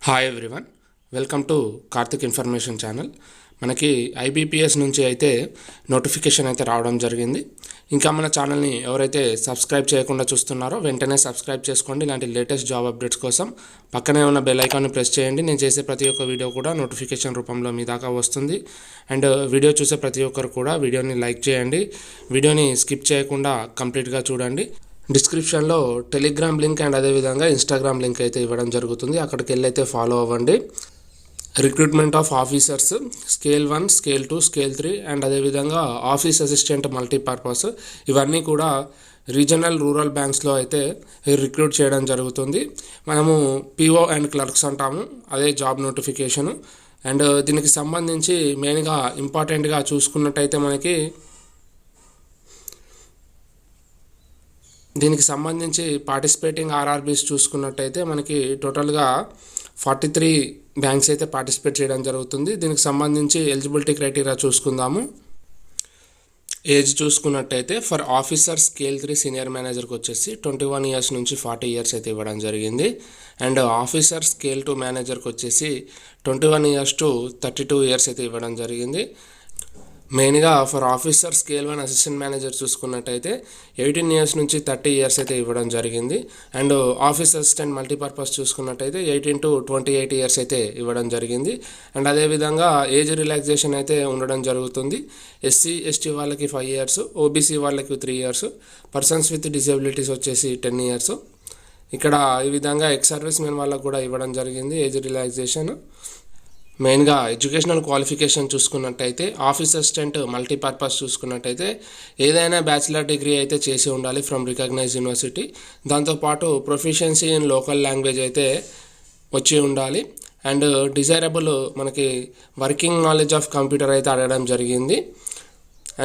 Hi everyone, welcome to Karthik information channel. మనకి IBPS నుంచి అయితే నోటిఫికేషన్ అయితే రావడం జరిగింది. ఇంకా మన ఛానల్ని ఎవరైతే సబ్స్క్రైబ్ చేయకుండా చూస్తున్నారో వెంటనే సబ్స్క్రైబ్ చేసుకోండి. ఇలాంటి లేటెస్ట్ జాబ్ అప్డేట్స్ కోసం పక్కనే ఉన్న బెల్ ఐకాన్ని ప్రెస్ చేయండి. నేను చేసే ప్రతి ఒక్క వీడియో కూడా నోటిఫికేషన్ రూపంలో మీ దాకా వస్తుంది. అండ్ వీడియో చూసే ప్రతి ఒక్కరు కూడా వీడియోని లైక్ చేయండి. వీడియోని స్కిప్ చేయకుండా కంప్లీట్గా చూడండి. డిస్క్రిప్షన్లో టెలిగ్రామ్ లింక్ అండ్ అదేవిధంగా ఇన్స్టాగ్రామ్ లింక్ అయితే ఇవ్వడం జరుగుతుంది. అక్కడికి వెళ్ళి అయితే ఫాలో అవ్వండి. Recruitment of officers scale 1, scale 2, scale 3 and అదేవిధంగా ఆఫీస్ అసిస్టెంట్ మల్టీపర్పస్ ఇవన్నీ కూడా రీజనల్ రూరల్ బ్యాంక్స్లో అయితే రిక్రూట్ చేయడం జరుగుతుంది. మనము పిఓ అండ్ క్లర్క్స్ అంటాము, అదే జాబ్ నోటిఫికేషను. అండ్ దీనికి సంబంధించి మెయిన్గా ఇంపార్టెంట్గా చూసుకున్నట్టయితే దీనికి సంబంధించి పార్టిసిపేటింగ్ ఆర్ఆర్బీస్ చూసుకున్నట్టయితే మనకి టోటల్గా 43 బ్యాంక్స్ అయితే పార్టిసిపేట్ చేయడం జరుగుతుంది. దీనికి సంబంధించి ఎలిజిబిలిటీ క్రైటీరియా చూసుకుందాము. ఏజ్ చూసుకున్నట్టయితే ఫర్ ఆఫీసర్ స్కేల్ 3 సీనియర్ మేనేజర్కి వచ్చేసి 21 ఇయర్స్ నుంచి 40 ఇయర్స్ అయితే ఇవ్వడం జరిగింది. అండ్ ఆఫీసర్ స్కేల్ 2 మేనేజర్కి వచ్చేసి 21 ఇయర్స్ టు 32 ఇయర్స్ అయితే ఇవ్వడం జరిగింది. మెయిన్గా for officer scale 1 assistant manager చూసుకున్నట్టయితే 18 ఇయర్స్ నుంచి 30 ఇయర్స్ అయితే ఇవ్వడం జరిగింది. అండ్ ఆఫీస్ అసిస్టెంట్ మల్టీపర్పస్ చూసుకున్నట్టయితే 18 to 28 ఇయర్స్ అయితే ఇవ్వడం జరిగింది. అండ్ అదేవిధంగా ఏజ్ రిలాక్సేషన్ అయితే ఉండడం జరుగుతుంది. ఎస్సీ ఎస్టీ వాళ్ళకి 5 ఇయర్స్, ఓబీసీ వాళ్ళకి 3 ఇయర్స్, పర్సన్స్ విత్ డిసేబిలిటీస్ వచ్చేసి 10 ఇయర్స్. ఇక్కడ ఈ విధంగా ఎక్స్ సర్వీస్ మెన్ వాళ్ళకు కూడా ఇవ్వడం జరిగింది ఏజ్ రిలాక్సేషన్. మెయిన్గా ఎడ్యుకేషనల్ క్వాలిఫికేషన్ చూసుకున్నట్టయితే ఆఫీస్ అసిస్టెంట్ మల్టీపర్పస్ చూసుకున్నట్టయితే ఏదైనా బ్యాచిలర్ డిగ్రీ అయితే చేసి ఉండాలి ఫ్రమ్ రికగ్నైజ్ యూనివర్సిటీ. దాంతోపాటు ప్రొఫిషియన్సీ ఇన్ లోకల్ లాంగ్వేజ్ అయితే వచ్చి ఉండాలి. అండ్ డిజైరబుల్ మనకి వర్కింగ్ నాలెడ్జ్ ఆఫ్ కంప్యూటర్ అయితే అడగడం జరిగింది.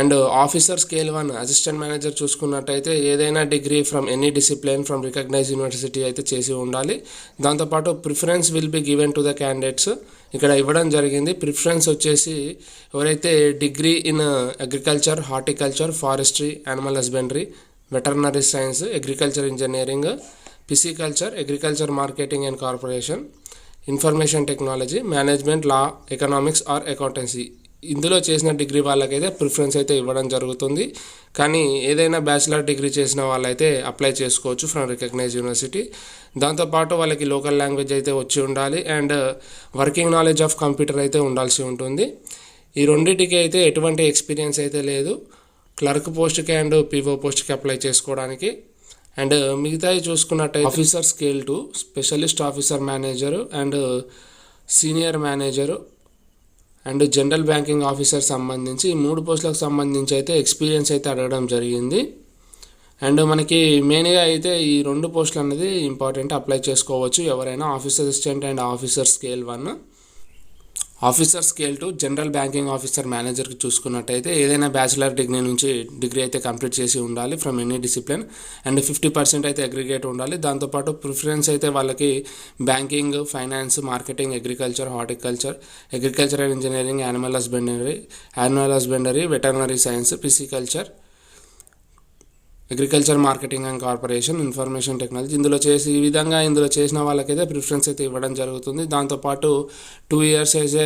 And officer scale 1 assistant manager చూసుకున్నట్టయితే ఏదైనా degree from any discipline from recognise university అయితే చేసి ఉండాలి. దాంతోపాటు preference will be given to the candidates ఇక్కడ ఇవ్వడం జరిగింది. ప్రిఫరెన్స్ వచ్చేసి ఎవరైతే degree in agriculture, horticulture, forestry, animal husbandry, veterinary science, agriculture engineering, pisciculture, agriculture marketing and corporation, information technology, management, law, economics or accountancy ఇందులో చేసిన degree వాళ్ళకైతే preference అయితే ఇవ్వడం జరుగుతుంది. కానీ ఏదైనా బ్యాచిలర్ డిగ్రీ చేసిన వాళ్ళైతే అప్లై చేసుకోవచ్చు ఫ్రమ్ రికగ్నైజ్ యూనివర్సిటీ. దాంతోపాటు వాళ్ళకి లోకల్ లాంగ్వేజ్ అయితే వచ్చి ఉండాలి. And working knowledge of computer అయితే ఉండాల్సి ఉంటుంది. ఈ రెండింటికి అయితే ఎటువంటి ఎక్స్పీరియన్స్ అయితే లేదు క్లర్క్ పోస్ట్కి అండ్ పీఓ పోస్ట్కి అప్లై చేసుకోవడానికి. అండ్ మిగతాయి చూసుకున్నట్టయితే officer scale 2, specialist officer manager and senior manager and general banking officer సంబంధించి ఈ 3 పోస్టులకు సంబంధించి అయితే ఎక్స్పీరియన్స్ అయితే అడగడం జరిగింది. అండ్ మనకి మెయిన్గా అయితే ఈ 2 పోస్టులు అనేది ఇంపార్టెంట్, అప్లై చేసుకోవచ్చు ఎవరైనా. Officer assistant and officer scale 1. Officer scale 2 general banking officer మేనేజర్కి చూసుకున్నట్టయితే ఏదైనా బ్యాచిలర్ డిగ్రీ అయితే కంప్లీట్ చేసి ఉండాలి ఫ్రమ్ ఎనీ డిసిప్లిన్. అండ్ 50% అయితే అగ్రిగేట్ ఉండాలి. దాంతోపాటు ప్రిఫరెన్స్ అయితే వాళ్ళకి banking, finance, marketing, agriculture, horticulture, agricultural engineering, animal husbandry, veterinary science, pisciculture, agriculture marketing and corporation, information technology ఇందులో చేసిన వాళ్ళకైతే ప్రిఫరెన్స్ అయితే ఇవ్వడం జరుగుతుంది. దాంతోపాటు 2 ఇయర్స్ అయితే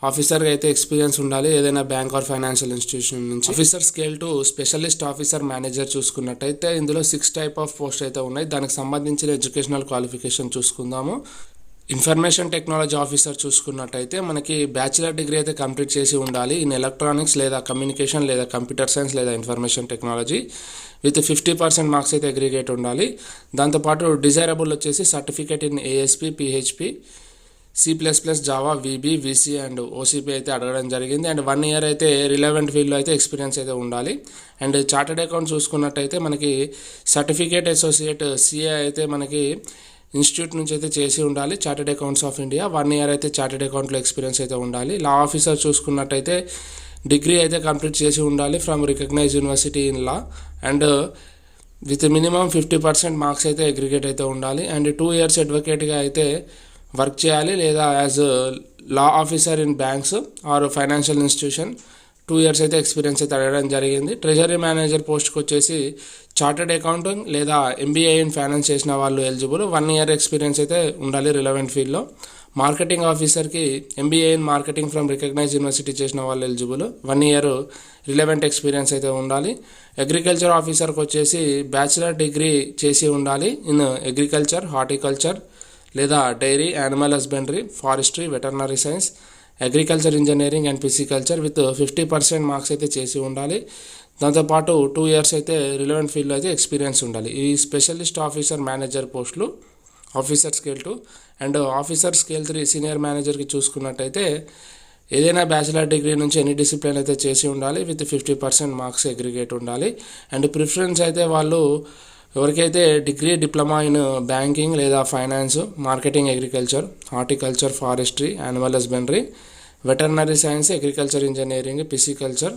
ఆఫీసర్గా అయితే ఎక్స్పీరియన్స్ ఉండాలి ఏదైనా బ్యాంక్ ఆర్ ఫైనాన్షియల్ ఇన్స్టిట్యూషన్ నుంచి. Officer scale 2 specialist officer manager చూసుకున్నట్టయితే ఇందులో 6 టైప్ ఆఫ్ పోస్ట్ అయితే ఉన్నాయి. దానికి సంబంధించిన ఎడ్యుకేషనల్ క్వాలిఫికేషన్ చూసుకుందాము. ఇన్ఫర్మేషన్ టెక్నాలజీ ఆఫీసర్ చూసుకున్నట్టయితే మనకి బ్యాచిలర్ డిగ్రీ అయితే కంప్లీట్ చేసి ఉండాలి ఇన్ ఎలక్ట్రానిక్స్ లేదా కమ్యూనికేషన్ లేదా కంప్యూటర్ సైన్స్ లేదా ఇన్ఫర్మేషన్ టెక్నాలజీ విత్ 50% మార్క్స్ అయితే అగ్రిగేట్ ఉండాలి. దాంతోపాటు డిజైరబుల్ వచ్చేసి certificate in ASP, PHP, C++, Java, VB, VC and OCP అయితే అడగడం జరిగింది. అండ్ 1 ఇయర్ అయితే రిలవెంట్ ఫీల్డ్లో అయితే ఎక్స్పీరియన్స్ అయితే ఉండాలి. అండ్ చార్టెడ్ అకౌంట్ చూసుకున్నట్టయితే మనకి సర్టిఫికేట్ అసోసియేట్ సిఏ అయితే మనకి ఇన్స్టిట్యూట్ నుంచి అయితే చేసి ఉండాలి. Chartered accounts of India 1 year అయితే చార్టెడ్ అకౌంట్లో ఎక్స్పీరియన్స్ అయితే ఉండాలి. లా ఆఫీసర్ చూసుకున్నట్టయితే డిగ్రీ అయితే కంప్లీట్ చేసి ఉండాలి from recognise university in law and with minimum 50% marks అయితే అగ్రిగేట్ అయితే ఉండాలి. అండ్ 2 ఇయర్స్ అడ్వకేట్గా అయితే వర్క్ చేయాలి లేదా as law officer in banks or financial institution 2 years అయితే ఎక్స్పీరియన్స్ అయితే అడగడం జరిగింది. ట్రెజరీ మేనేజర్ పోస్ట్కి వచ్చేసి చార్టెడ్ అకౌంటింగ్ లేదా ఎంబీఏ ఇన్ ఫైనాన్స్ చేసిన వాళ్ళు ఎలిజిబుల్. 1 ఇయర్ ఎక్స్పీరియన్స్ అయితే ఉండాలి రిలవెంట్ ఫీల్డ్లో. మార్కెటింగ్ ఆఫీసర్కి MBA in marketing from recognise university చేసిన వాళ్ళు ఎలిజిబుల్. 1 ఇయర్ రిలవెంట్ ఎక్స్పీరియన్స్ అయితే ఉండాలి. అగ్రికల్చర్ ఆఫీసర్కి వచ్చేసి బ్యాచిలర్ డిగ్రీ చేసి ఉండాలి ఇన్ అగ్రికల్చర్, హార్టికల్చర్ లేదా dairy, animal husbandry, forestry, veterinary science, agriculture engineering and pisciculture with 50% marks అయితే చేసి ఉండాలి. దాంతోపాటు 2 ఇయర్స్ అయితే రిలవెంట్ ఫీల్డ్లో అయితే ఎక్స్పీరియన్స్ ఉండాలి. ఈ స్పెషలిస్ట్ ఆఫీసర్ మేనేజర్ పోస్టులు officer scale 2 and officer scale 3 senior మేనేజర్కి చూసుకున్నట్టయితే ఏదైనా బ్యాచిలర్ డిగ్రీ నుంచి ఎనీ డిసిప్లిన్ అయితే చేసి ఉండాలి విత్ 50% మార్క్స్ అగ్రిగేట్ ఉండాలి. అండ్ ప్రిఫరెన్స్ అయితే వాళ్ళు ఎవరికైతే డిగ్రీ, డిప్లొమా ఇన్ బ్యాంకింగ్ లేదా finance, marketing, agriculture, horticulture, forestry, animal husbandry, veterinary science, agriculture engineering, pisciculture,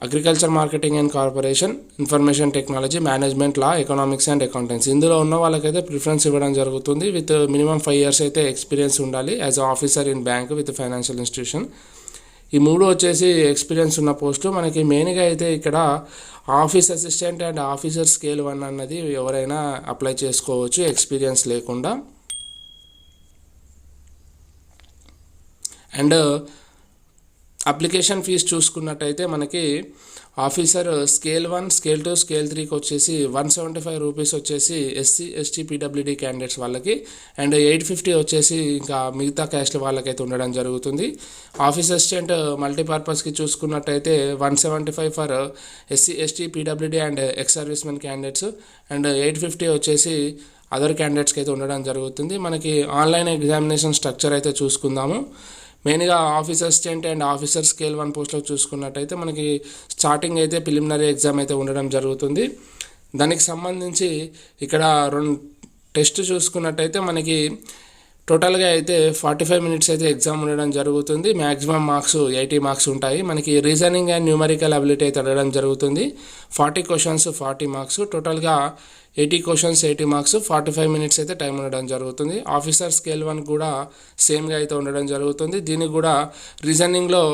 agriculture marketing and corporation, information technology, management, law, economics and accountancy ఇందులో ఉన్న వాళ్ళకైతే preference ఇవ్వడం జరుగుతుంది. విత్ మినిమం 5 ఇయర్స్ అయితే experience ఉండాలి as officer in bank with financial institution. ఈ 3 వచ్చేసి experience ఉన్న పోస్టులు. మనకి మెయిన్గా అయితే ఇక్కడ office assistant and officer scale 1 అన్నది ఎవరైనా అప్లై చేసుకోవచ్చు ఎక్స్పీరియన్స్ లేకుండా. అండ్ అప్లికేషన్ ఫీజు చూసుకున్నట్టయితే మనకి ఆఫీసర్ స్కేల్ 1, స్కేల్ 2, స్కేల్ 3కి వచ్చేసి 175 రూపీస్ వచ్చేసి SC, ST, PWD క్యాండిడేట్స్ వాళ్ళకి అండ్ 850 వచ్చేసి ఇంకా మిగతా క్యాస్ట్ వాళ్ళకైతే ఉండడం జరుగుతుంది. ఆఫీస్ అసిస్టెంట్ మల్టీపర్పస్కి చూసుకున్నట్టయితే 175 for SC, ST, PWD and ex service men candidates and 850 వచ్చేసి అదర్ క్యాండిడేట్స్కి అయితే ఉండడం జరుగుతుంది. మనకి ఆన్లైన్ ఎగ్జామినేషన్ స్ట్రక్చర్ అయితే చూసుకుందాము. మెయిన్గా office assistant and officer scale 1 పోస్ట్లో చూసుకున్నట్టయితే మనకి స్టార్టింగ్ అయితే ప్రిలిమినరీ ఎగ్జామ్ అయితే ఉండడం జరుగుతుంది. దానికి సంబంధించి ఇక్కడ 2 టెస్ట్ చూసుకున్నట్టయితే మనకి టోటల్గా అయితే 45 మినిట్స్ అయితే ఎగ్జామ్ ఉండడం జరుగుతుంది. మ్యాక్సిమం మార్క్స్ 80 మార్క్స్ ఉంటాయి. మనకి రీజనింగ్ అండ్ న్యూమరికల్ అబిలిటీ అయితే అడగడం జరుగుతుంది. 40 క్వశ్చన్స్ 40 మార్క్స్, టోటల్గా 80 క్వశ్చన్స్ 80 మార్క్స్, 45 మినిట్స్ అయితే టైం ఉండడం జరుగుతుంది. ఆఫీసర్ స్కేల్ 1 కూడా సేమ్గా అయితే ఉండడం జరుగుతుంది. దీనికి కూడా రీజనింగ్లో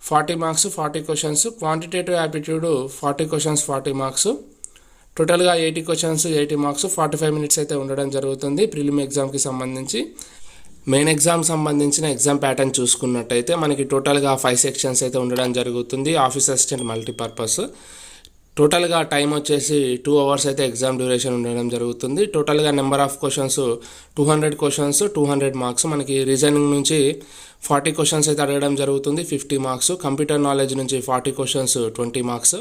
40 marks 40 questions, quantitative aptitude 40 questions 40 marks, టోటల్గా 80 క్వశ్చన్స్ 80 మార్క్స్, 45 మినిట్స్ అయితే ఉండడం జరుగుతుంది ప్రిలిమ్ ఎగ్జామ్కి సంబంధించి. మెయిన్ ఎగ్జామ్ సంబంధించిన ఎగ్జామ్ ప్యాటర్న్ చూసుకున్నట్టయితే మనకి టోటల్గా 5 సెక్షన్స్ అయితే ఉండడం జరుగుతుంది. ఆఫీస్ అసిస్టెంట్ మల్టీపర్పస్ టోటల్గా టైం వచ్చేసి 2 అవర్స్ అయితే ఎగ్జామ్ డ్యూరేషన్ ఉండడం జరుగుతుంది. టోటల్గా number of questions 200 questions 200 marks. మనకి రీజనింగ్ నుంచి 40 క్వశ్చన్స్ అయితే అడగడం జరుగుతుంది 50 మార్క్స్, కంప్యూటర్ నాలెడ్జ్ నుంచి 40 questions 20 marks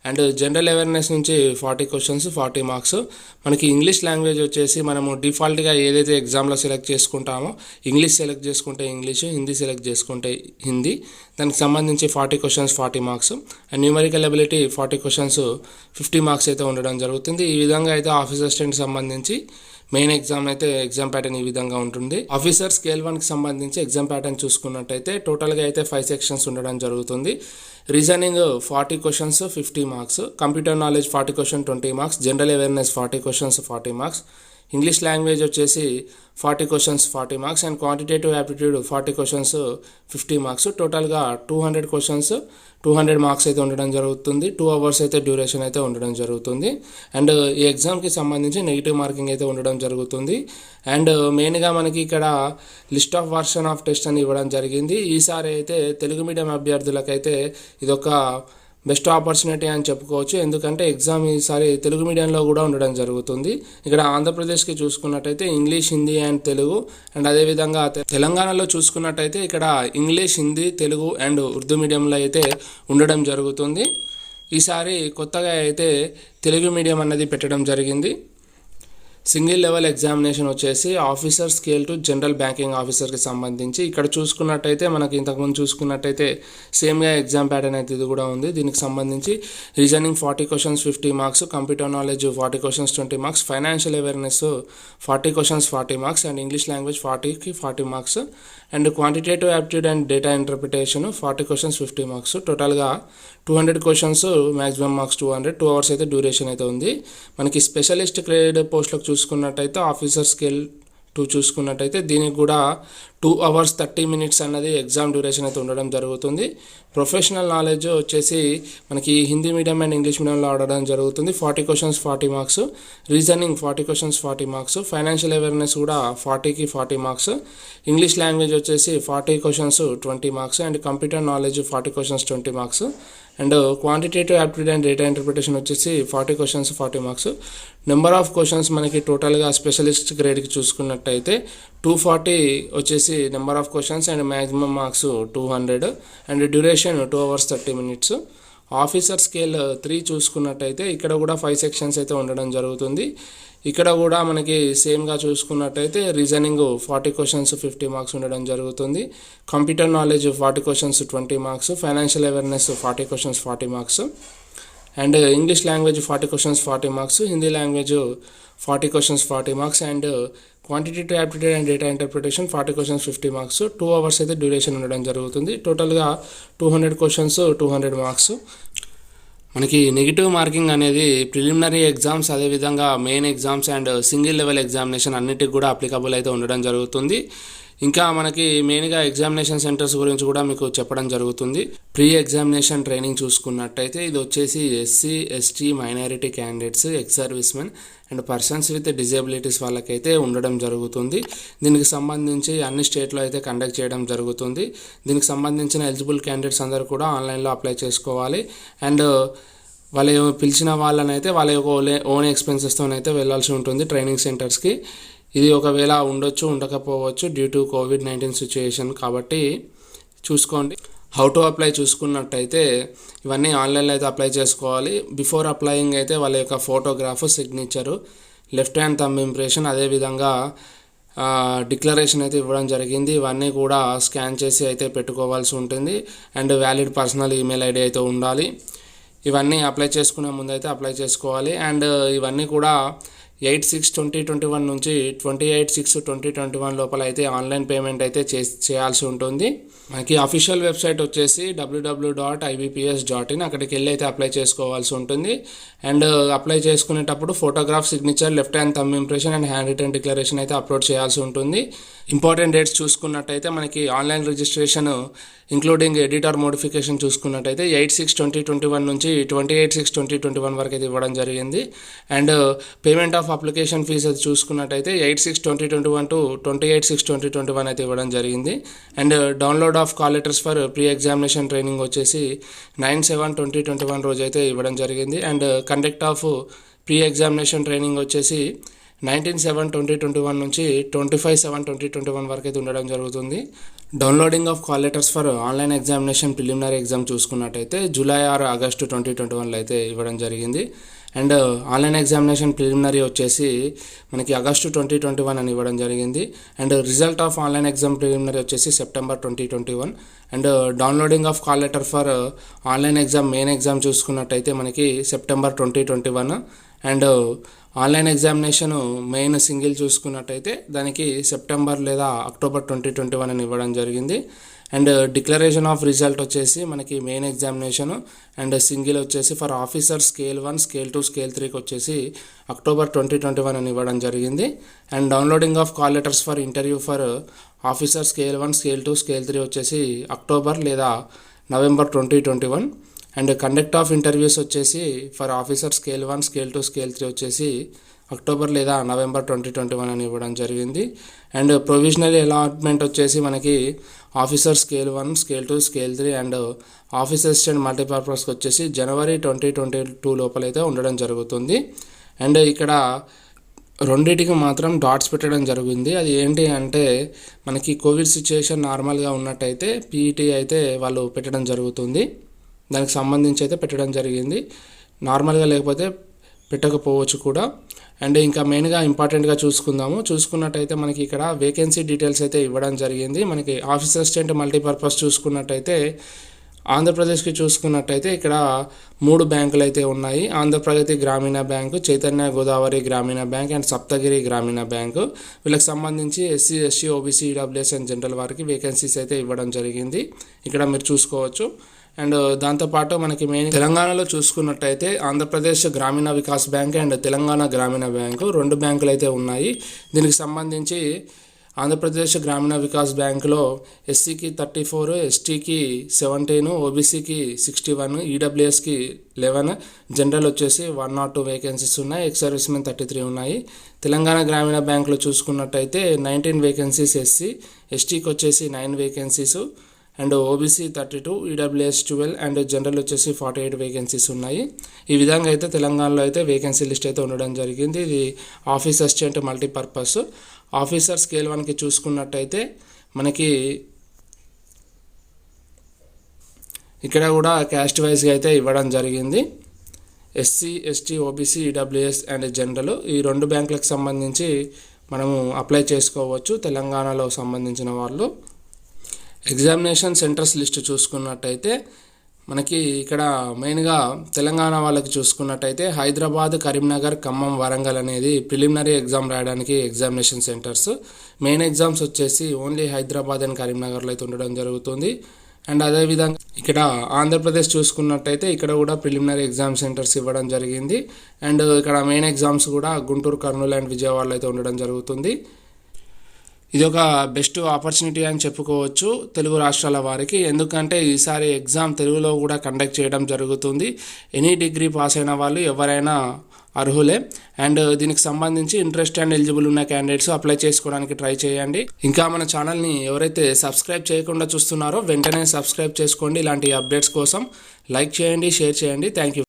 and general awareness నుంచి 40 క్వశ్చన్స్ 40 మార్క్స్. మనకి ఇంగ్లీష్ లాంగ్వేజ్ వచ్చేసి మనము డిఫాల్ట్గా ఏదైతే ఎగ్జామ్లో సెలెక్ట్ చేసుకుంటామో ఇంగ్లీష్ సెలెక్ట్ చేసుకుంటే ఇంగ్లీష్, హిందీ సెలెక్ట్ చేసుకుంటే హిందీ, దానికి సంబంధించి 40 questions 40 marks and numerical ability 40 questions 50 marks అయితే ఉండడం జరుగుతుంది. ఈ విధంగా అయితే ఆఫీస్ అసిస్టెంట్కి సంబంధించి మెయిన్ ఎగ్జామ్ అయితే ఎగ్జామ్ ప్యాటర్న్ ఈ విధంగా ఉంటుంది. ఆఫీసర్ స్కేల్ 1కి సంబంధించి ఎగ్జామ్ ప్యాటర్న్ చూసుకున్నట్టయితే టోటల్గా అయితే 5 సెక్షన్స్ ఉండడం జరుగుతుంది. Reasoning 40 questions 50 marks, computer knowledge 40 question 20 marks, general awareness 40 questions 40 marks, English language వచ్చేసి 40 questions 40 marks and quantitative aptitude 40 questions 50 marks. టోటల్గా 200 క్వశ్చన్స్ 200 మార్క్స్ అయితే ఉండడం జరుగుతుంది. 2 అవర్స్ అయితే డ్యూరేషన్ అయితే ఉండడం జరుగుతుంది. అండ్ ఈ ఎగ్జామ్కి సంబంధించి నెగిటివ్ మార్కింగ్ అయితే ఉండడం జరుగుతుంది. అండ్ మెయిన్గా మనకి ఇక్కడ list of version of test అని ఇవ్వడం జరిగింది. ఈసారి అయితే తెలుగు మీడియం అభ్యర్థులకైతే ఇదొక బెస్ట్ ఆపర్చునిటీ అని చెప్పుకోవచ్చు. ఎందుకంటే ఎగ్జామ్ ఈసారి తెలుగు మీడియంలో కూడా ఉండడం జరుగుతుంది. ఇక్కడ ఆంధ్రప్రదేశ్కి చూసుకున్నట్టయితే English, Hindi and Telugu and అదేవిధంగా తెలంగాణలో చూసుకున్నట్టయితే ఇక్కడ ఇంగ్లీష్, హిందీ, తెలుగు అండ్ ఉర్దూ మీడియంలో అయితే ఉండడం జరుగుతుంది. ఈసారి కొత్తగా అయితే తెలుగు మీడియం అన్నది పెట్టడం జరిగింది. సింగిల్ లెవెల్ ఎగ్జామినేషన్ వచ్చేసి ఆఫీసర్ స్కేల్ 2 జనరల్ బ్యాంకింగ్ ఆఫీసర్కి సంబంధించి ఇక్కడ చూసుకున్నట్టయితే మనకి ఇంతకుముందు చూసుకున్నట్టయితే సేమ్గా ఎగ్జామ్ ప్యాటర్న్ అయితే ఇది కూడా ఉంది. దీనికి సంబంధించి reasoning 40 questions 50 marks, computer knowledge 40 questions 20 marks, financial awareness 40 questions 40 marks and English language 40కి 40 marks and quantitative aptitude and data interpretation 40 questions 50 marks. టోటల్గా 200 క్వశ్చన్స్, మ్యాక్సిమం మార్క్స్ 2 అవర్స్ అయితే డ్యూరేషన్ అయితే ఉంది. మనకి స్పెషలిస్ట్ గ్రేడ్ పోస్ట్లకు చూసుకున్నట్టయితే ఆఫీసర్ స్కేల్ 2 చూసుకున్నట్టయితే దీనికి కూడా 2 hours 30 minutes అన్నది ఎగ్జామ్ డ్యూరేషన్ అయితే ఉండడం జరుగుతుంది. ప్రొఫెషనల్ నాలెడ్జ్ వచ్చేసి మనకి హిందీ మీడియం అండ్ ఇంగ్లీష్ మీడియంలో ఆడడం జరుగుతుంది. 40 questions 40 marks, reasoning 40 questions 40 marks, financial awareness కూడా 40కి 40 మార్క్స్, ఇంగ్లీష్ లాంగ్వేజ్ వచ్చేసి 40 questions 20 marks and computer knowledge 40 questions 20 marks and quantitative aptitude and data interpretation వచ్చేసి 40 questions 40 marks. Number of questions మనకి టోటల్గా specialist గ్రేడ్కి చూసుకున్నట్టయితే 240 వచ్చేసి number of questions and maximum marks 200 and duration 2 hours 30 minutes. Officer scale 3 చూసుకున్నట్టయితే ఇక్కడ కూడా 5 sections అయితే ఉండడం జరుగుతుంది. ఇక్కడ కూడా మనకి సేమ్గా చూసుకున్నట్టయితే రీజనింగ్ 40 క్వశ్చన్స్ 50 మార్క్స్ ఉండడం జరుగుతుంది. Computer knowledge 40 questions 20 marks, financial awareness 40 questions 40 marks and English language 40 questions 40 marks, Hindi language 40 questions 40 marks and quantitative aptitude and data interpretation 40 questions 50 marks. 2 hours అయితే డ్యూరేషన్ ఉండడం జరుగుతుంది. టోటల్గా 200 క్వశ్చన్స్ 200 మార్క్స్. మనకి negative marking అనేది preliminary exams, అదేవిధంగా main exams and single level examination అన్నిటికి కూడా applicable అయితే ఉండడం జరుగుతుంది. ఇంకా మనకి మెయిన్గా ఎగ్జామినేషన్ సెంటర్స్ గురించి కూడా మీకు చెప్పడం జరుగుతుంది. ప్రీ ఎగ్జామినేషన్ ట్రైనింగ్ చూసుకున్నట్టయితే ఇది వచ్చేసి SC ST minority candidates, ex servicemen and persons with disabilities వాళ్ళకైతే ఉండడం జరుగుతుంది. దీనికి సంబంధించి అన్ని స్టేట్లో అయితే కండక్ట్ చేయడం జరుగుతుంది. దీనికి సంబంధించిన ఎలిజిబుల్ క్యాండిడేట్స్ అందరూ కూడా ఆన్లైన్లో అప్లై చేసుకోవాలి అండ్ వాళ్ళు పిలిచిన వాళ్ళనైతే వాళ్ళ యొక్క ఓన్ ఎక్స్పెన్సెస్తోనైతే వెళ్ళాల్సి ఉంటుంది ట్రైనింగ్ సెంటర్స్కి. ఇది ఒకవేళ ఉండొచ్చు ఉండకపోవచ్చు డ్యూ టు COVID-19 సిచ్యుయేషన్, కాబట్టి చూసుకోండి. హౌ టు అప్లై చూసుకున్నట్టయితే ఇవన్నీ ఆన్లైన్లో అయితే అప్లై చేసుకోవాలి. బిఫోర్ అప్లయింగ్ అయితే వాళ్ళ యొక్క photograph, signature, left hand thumb impression, అదేవిధంగా డిక్లరేషన్ అయితే ఇవ్వడం జరిగింది. ఇవన్నీ కూడా స్కాన్ చేసి అయితే పెట్టుకోవాల్సి ఉంటుంది and valid personal email ID అయితే ఉండాలి. ఇవన్నీ అప్లై చేసుకునే ముందు అయితే అప్లై చేసుకోవాలి అండ్ ఇవన్నీ కూడా 8/6/2021 నుంచి 28/6/2021 లోపల అయితే ఆన్లైన్ పేమెంట్ అయితే చేయాల్సి ఉంటుంది. మనకి అఫీషియల్ వెబ్సైట్ వచ్చేసి www.ibps.in, అక్కడికి వెళ్ళి అయితే అప్లై చేసుకోవాల్సి ఉంటుంది అండ్ అప్లై చేసుకునేటప్పుడు photograph, signature, left hand thumb impression and hand written declaration అయితే అప్లోడ్ చేయాల్సి ఉంటుంది. ఇంపార్టెంట్ డేట్స్ చూసుకున్నట్టయితే మనకి online registration including edit or modification చూసుకున్నట్టయితే 8/6/2021 నుంచి 28/6/2021 వరకు అయితే ఇవ్వడం జరిగింది and payment of application fee అది చూసుకున్నట్టయితే 8/6/2021 టు 28/6/2021 అయితే ఇవ్వడం జరిగింది and download of call letters for pre examination training వచ్చేసి 9/7/2021 రోజు అయితే ఇవ్వడం జరిగింది and conduct of pre examination training వచ్చేసి 19/7/2021 నుంచి 25/7/2021 వరకు అయితే ఉండడం జరుగుతుంది. Downloading of call letters for online examination preliminary exam చూసుకున్నట్టయితే జూలై ఆర్ ఆగస్టు 2021లో అయితే ఇవ్వడం జరిగింది అండ్ ఆన్లైన్ ఎగ్జామినేషన్ ప్రిలిమినరీ వచ్చేసి మనకి ఆగస్టు 2021 అని ఇవ్వడం జరిగింది and result of online exam preliminary వచ్చేసి September 2021 and downloading of call letter for online exam main exam చూసుకున్నట్టయితే మనకి September 2021 and online examination main single చూసుకున్నట్టయితే దానికి సెప్టెంబర్ లేదా అక్టోబర్ 2021 అని ఇవ్వడం జరిగింది అండ్ డిక్లరేషన్ ఆఫ్ రిజల్ట్ వచ్చేసి మనకి మెయిన్ ఎగ్జామినేషన్ అండ్ సింగిల్ వచ్చేసి for officer scale 1, scale 2, scale 3కి వచ్చేసి అక్టోబర్ 2021 అని ఇవ్వడం జరిగింది and downloading of call letters for interview for officer scale 1, scale 2, scale 3 వచ్చేసి అక్టోబర్ లేదా November 2021 and conduct of interviews వచ్చేసి for officer scale 1, scale 2, scale 3 వచ్చేసి అక్టోబర్ లేదా నవంబర్ 2021 అని ఇవ్వడం జరిగింది అండ్ ప్రొవిజనల్ అలాట్మెంట్ వచ్చేసి మనకి officer scale 1, scale 2, scale 3 and office assistant మల్టీపర్పస్కి వచ్చేసి జనవరి 2022 లోపలైతే ఉండడం జరుగుతుంది అండ్ ఇక్కడ రెండింటికి మాత్రం డాట్స్ పెట్టడం జరిగింది. అది ఏంటి అంటే మనకి కోవిడ్ సిచ్యుయేషన్ నార్మల్గా ఉన్నట్టయితే పీఈటీ అయితే వాళ్ళు పెట్టడం జరుగుతుంది, దానికి సంబంధించి అయితే పెట్టడం జరిగింది. నార్మల్గా లేకపోతే పెట్టకపోవచ్చు కూడా. అండ్ ఇంకా మెయిన్గా ఇంపార్టెంట్గా చూసుకున్నట్టయితే మనకి ఇక్కడ వేకెన్సీ డీటెయిల్స్ అయితే ఇవ్వడం జరిగింది. మనకి ఆఫీస్ అసిస్టెంట్ మల్టీపర్పస్ చూసుకున్నట్టయితే ఆంధ్రప్రదేశ్కి చూసుకున్నట్టయితే ఇక్కడ 3 బ్యాంకులు అయితే ఉన్నాయి. ఆంధ్రప్రగతి గ్రామీణ బ్యాంకు, చైతన్య గోదావరి గ్రామీణ బ్యాంక్ అండ్ సప్తగిరి గ్రామీణ బ్యాంకు. వీళ్ళకి సంబంధించి SC, ST, OBC, EWS and general వారికి వేకెన్సీస్ అయితే ఇవ్వడం జరిగింది, ఇక్కడ మీరు చూసుకోవచ్చు. అండ్ దాంతోపాటు మనకి మెయిన్ తెలంగాణలో చూసుకున్నట్టయితే ఆంధ్రప్రదేశ్ గ్రామీణ వికాస్ బ్యాంక్ అండ్ తెలంగాణ గ్రామీణ బ్యాంకు 2 బ్యాంకులు అయితే ఉన్నాయి. దీనికి సంబంధించి ఆంధ్రప్రదేశ్ గ్రామీణ వికాస్ బ్యాంకులో ఎస్సీకి 34, ఎస్టీకి 17, ఓబీసీకి 61, ఈడబ్ల్యూఎస్కి 11, జనరల్ వచ్చేసి 102 వేకెన్సీస్ ఉన్నాయి. ఎక్స్ సర్వీస్ మెన్ 33 ఉన్నాయి. తెలంగాణ గ్రామీణ బ్యాంకులో చూసుకున్నట్టయితే 19 వేకెన్సీస్ ఎస్సీ, ఎస్టీకి వచ్చేసి 9 vacancies and OBC 32, EWS 12 and general వచ్చేసి 48 వేకెన్సీస్ ఉన్నాయి. ఈ విధంగా అయితే తెలంగాణలో అయితే వేకెన్సీ లిస్ట్ అయితే ఉండడం జరిగింది. ఇది office assistant multipurpose. Officer scale 1కి చూసుకున్నట్టయితే మనకి ఇక్కడ కూడా క్యాస్ట్ వైజ్గా అయితే ఇవ్వడం జరిగింది. SC, ST, OBC, EWS and general ఈ 2 బ్యాంకులకు సంబంధించి మనము అప్లై చేసుకోవచ్చు తెలంగాణలో సంబంధించిన వాళ్ళు. ఎగ్జామినేషన్ సెంటర్స్ లిస్ట్ చూసుకున్నట్టయితే మనకి ఇక్కడ మెయిన్గా తెలంగాణ వాళ్ళకి చూసుకున్నట్టయితే హైదరాబాద్, కరీంనగర్, ఖమ్మం, వరంగల్ అనేది ప్రిలిమినరీ ఎగ్జామ్ రాయడానికి ఎగ్జామినేషన్ సెంటర్స్. మెయిన్ ఎగ్జామ్స్ వచ్చేసి ఓన్లీ హైదరాబాద్ అండ్ కరీంనగర్లో అయితే ఉండడం జరుగుతుంది. అండ్ అదేవిధంగా ఇక్కడ ఆంధ్రప్రదేశ్ చూసుకున్నట్టయితే ఇక్కడ కూడా ప్రిలిమినరీ ఎగ్జామ్ సెంటర్స్ ఇవ్వడం జరిగింది. అండ్ ఇక్కడ మెయిన్ ఎగ్జామ్స్ కూడా గుంటూరు, కర్నూలు అండ్ విజయవాడలో అయితే ఉండడం జరుగుతుంది. ఇది ఒక బెస్ట్ ఆపర్చునిటీ అని చెప్పుకోవచ్చు తెలుగు రాష్ట్రాల వారికి. ఎందుకంటే ఈసారి ఎగ్జామ్ తెలుగులో కూడా కండక్ట్ చేయడం జరుగుతుంది. ఎనీ డిగ్రీ పాస్ అయిన వాళ్ళు ఎవరైనా అర్హులే. అండ్ దీనికి సంబంధించి ఇంట్రెస్ట్ అండ్ ఎలిజిబుల్ ఉన్న క్యాండిడేట్స్ అప్లై చేసుకోవడానికి ట్రై చేయండి. ఇంకా మన ఛానల్ని ఎవరైతే సబ్స్క్రైబ్ చేయకుండా చూస్తున్నారో వెంటనే సబ్స్క్రైబ్ చేసుకోండి. ఇలాంటి అప్డేట్స్ కోసం లైక్ చేయండి, షేర్ చేయండి. Thank you.